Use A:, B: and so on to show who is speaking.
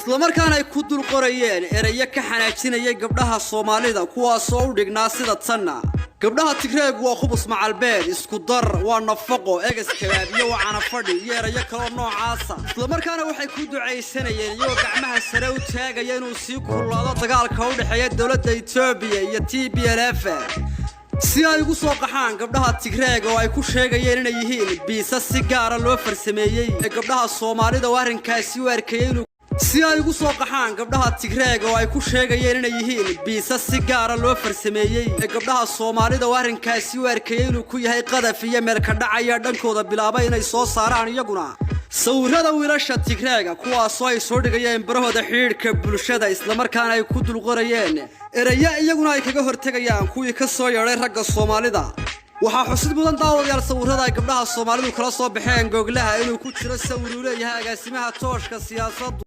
A: isla markaana ay ku dul qorayeen erayo ka xanaajinayay gabdhaha Soomaalida kuwaas oo u dhignaa sida tanna gabdhaha Tigreeg waa khubus macalbeed isku dar waa nafaqo egas kalaabiyo waxana fadhi iyo erayo kale noocaasa isla markaana waxay ku duceysanayeen iyagoo gacmaha sare u taagaya inuu sii kululaado dagaalka u dhaxeeya dawladda Itoobiya iyo TPLF si ay ugu soo qaxaan gabdhaha Tigreeg oo ay ku sheegayeen inay yihiin biisa si gaar ah loo farsameeyay gabdhaha Soomaalida oo arrinkaasi u arkayeen inuu si ay ugu soo qaxaan gabdhaha Tigreeg oo ay ku sheegayeen inay yihiin biisa si gaar ah loo farsameeyay gabdhaha Soomaalida oo arrinkaasi u arkayeen inuu ku yahay qadaf iyo meel ka dhacaya dhankooda bilaabay inay soo saaraan iyaguna sawirada wiilasha Tigreega kuwaas oo ay soo dhigayeen barahooda xiriirka bulshada isla markaana ay ku dul qorayeen erayo iyaguna ay kaga hortagayaan kuwii ka soo yeeray ragga Soomaalida waxa xusid mudan daawadayaal sawirada ay gabdhaha Soomaalidu kala soo baxeen googlaha inuu ku jiro sawir uu leeyahay agaasimaha tooshka siyaasadda